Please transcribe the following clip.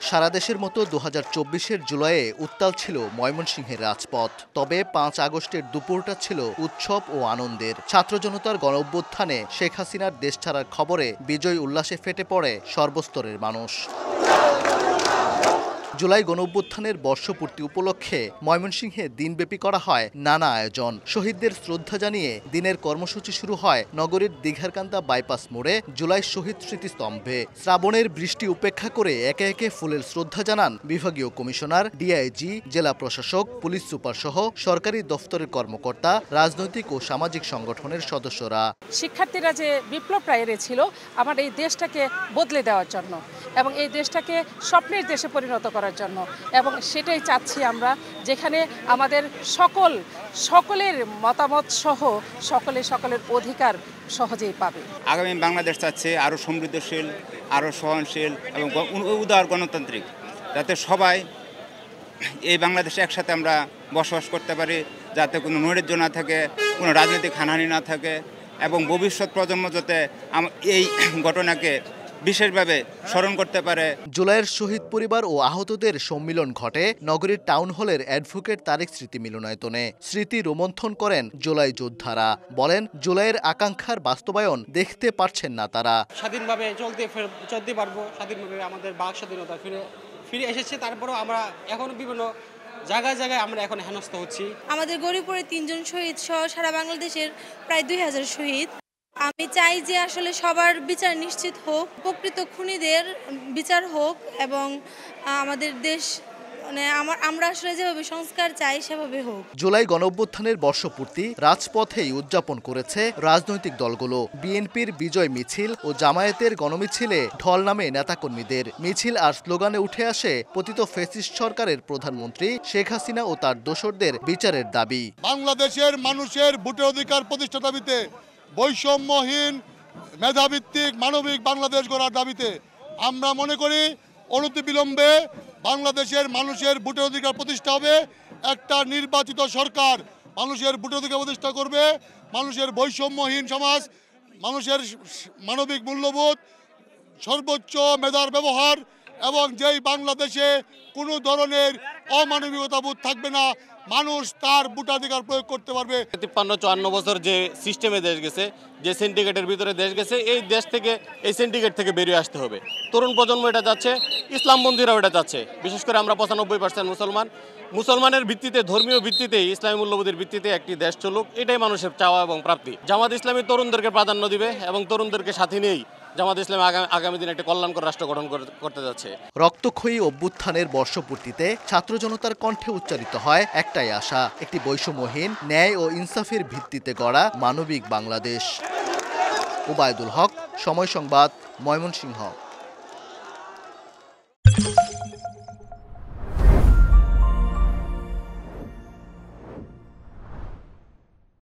সারা দেশের মতো 2024-এর জুলাইয়ে উত্তাল ছিল ময়মনসিংহের রাজপথ। তবে 5 আগস্টের দুপুরটা ছিল উৎসব ও আনন্দের। ছাত্র জনতার গণঅভ্যুত্থানে শেখ হাসিনার দেশ ছাড়ার খবরে বিজয় উল্লাসে ফেটে পড়ে সর্বস্তরের মানুষ। জুলাই গণঅভ্যুত্থানের বর্ষপূর্তি উপলক্ষে ময়মনসিংহে দিনব্যাপী করা হয় নানা আয়োজন। শহীদদের শ্রদ্ধা জানিয়ে দিনের কর্মসূচি শুরু হয় নগরীর দিঘারকান্দা বাইপাস মোড়ে জুলাই শহীদ স্মৃতিস্তম্ভে। শ্রাবণের বৃষ্টি উপেক্ষা করে একে একে ফুলের শ্রদ্ধা জানান বিভাগীয় কমিশনার, ডিআইজি, জেলা প্রশাসক, পুলিশ সুপার সহ সরকারি দফতরের কর্মকর্তা, রাজনৈতিক ও সামাজিক সংগঠনের সদস্যরা। শিক্ষার্থীরা যে বিপ্লব ছিল আমার এই দেশটাকে বদলে দেওয়ার জন্য এবং এই দেশটাকে স্বপ্নের দেশে পরিণত করার জন্য, এবং সেটাই চাচ্ছি আমরা, যেখানে আমাদের সকলের মতামত সহ সকলের অধিকার সহজেই পাবে। আগামী বাংলাদেশ চাচ্ছে আরও সমৃদ্ধশীল, আরও সহনশীল এবং উদার গণতান্ত্রিক, যাতে সবাই এই বাংলাদেশে একসাথে আমরা বসবাস করতে পারি, যাতে কোনো নৈরাজ্য না থাকে, কোনো রাজনৈতিক হানাহানি না থাকে এবং ভবিষ্যৎ প্রজন্ম যাতে এই ঘটনাকে বিশেষভাবে স্মরণ করতে পারে। জুলাইয়ের শহীদ পরিবার ও আহতদের সম্মিলন ঘটে নগরীর টাউন হলের অ্যাডভোকেট তারেক স্মৃতি মিলনায়তনে। স্মৃতি রোমন্থন করেন জুলাই যোদ্ধারা। বলেন, জুলাইয়ের আকাঙ্ক্ষার বাস্তবায়ন দেখতে পারছেন না তারা। স্বাধীনভাবে চলতে পারবো, স্বাধীনভাবে আমাদের বাক স্বাধীনতা ফিরে এসেছে। তারপরেও আমরা এখন বিভিন্ন জায়গায় আমরা এখন হেনস্থ হচ্ছি। আমাদের গরিপুরে 3 জন শহীদ সহ সারা বাংলাদেশের প্রায় 2000 শহীদ। আমি চাই যে আসলে সবার বিচার নিশ্চিত হোক, প্রকৃত খুনিদের বিচার হোক এবং আমাদের দেশ আমরা আসলে যেভাবে সংস্কার চাই সেভাবে হোক। জুলাই গণঅভ্যুত্থানের বর্ষপূর্তি রাজপথেই উদযাপন করেছে রাজনৈতিক দলগুলো। বিএনপির বিজয় মিছিল ও জামায়াতের গণমিছিলে ঢল নামে নেতাকর্মীদের। মিছিল আর স্লোগানে উঠে আসে পতিত ফ্যাসিস্ট সরকারের প্রধানমন্ত্রী শেখ হাসিনা ও তার দোসরদের বিচারের দাবি। বাংলাদেশের মানুষের ভোটের অধিকার প্রতিষ্ঠা দাবিতে, বৈষম্যহীন, মেধাভিত্তিক, মানবিক বাংলাদেশ গড়ার দাবিতে আমরা মনে করি অনতিবিলম্বে বাংলাদেশের মানুষের ভোটের অধিকার প্রতিষ্ঠা হবে। একটা নির্বাচিত সরকার মানুষের ভোটের অধিকার প্রতিষ্ঠা করবে। মানুষের বৈষম্যহীন সমাজ, মানুষের মানবিক মূল্যবোধ, সর্বোচ্চ মেধার ব্যবহার এবং যেই বাংলাদেশে কোনো ধরনের অমানবিকতা বোধ থাকবে না, মানুষ তার ভোটাধিকার প্রয়োগ করতে পারবে। 53-54 বছর যে সিস্টেমে দেশ গেছে, যে সিন্ডিকেটের ভিতরে দেশ গেছে, এই সিন্ডিকেট থেকে বেরিয়ে আসতে হবে। তরুণ প্রজন্ম এটা যাচ্ছে, ইসলামপন্থীরাও এটা যাচ্ছে। বিশেষ করে আমরা 95% মুসলমানের ভিত্তিতে, ধর্মীয় ভিত্তিতে, ইসলামী মূল্যবোধের ভিত্তিতে একটি দেশ চলুক, এটাই মানুষের চাওয়া এবং প্রাপ্তি। জামাত ইসলামী তরুণদেরকে প্রাধান্য দিবে এবং তরুণদেরকে সাথে নিয়েই জামাত ইসলাম আগামী দিনে একটা কল্যাণকর রাষ্ট্র গঠন করতে যাচ্ছে। রক্তক্ষয়ী অভ্যুত্থানের বর্ষপূর্তিতে ছাত্র জনতার কণ্ঠে উচ্চারিত হয় একটাই আশা, একটি বৈষম্যহীন, ন্যায় ও ইনসাফের ভিত্তিতে গড়া মানবিক বাংলাদেশ। ওবায়দুল হক, সময় সংবাদ, ময়মনসিংহ।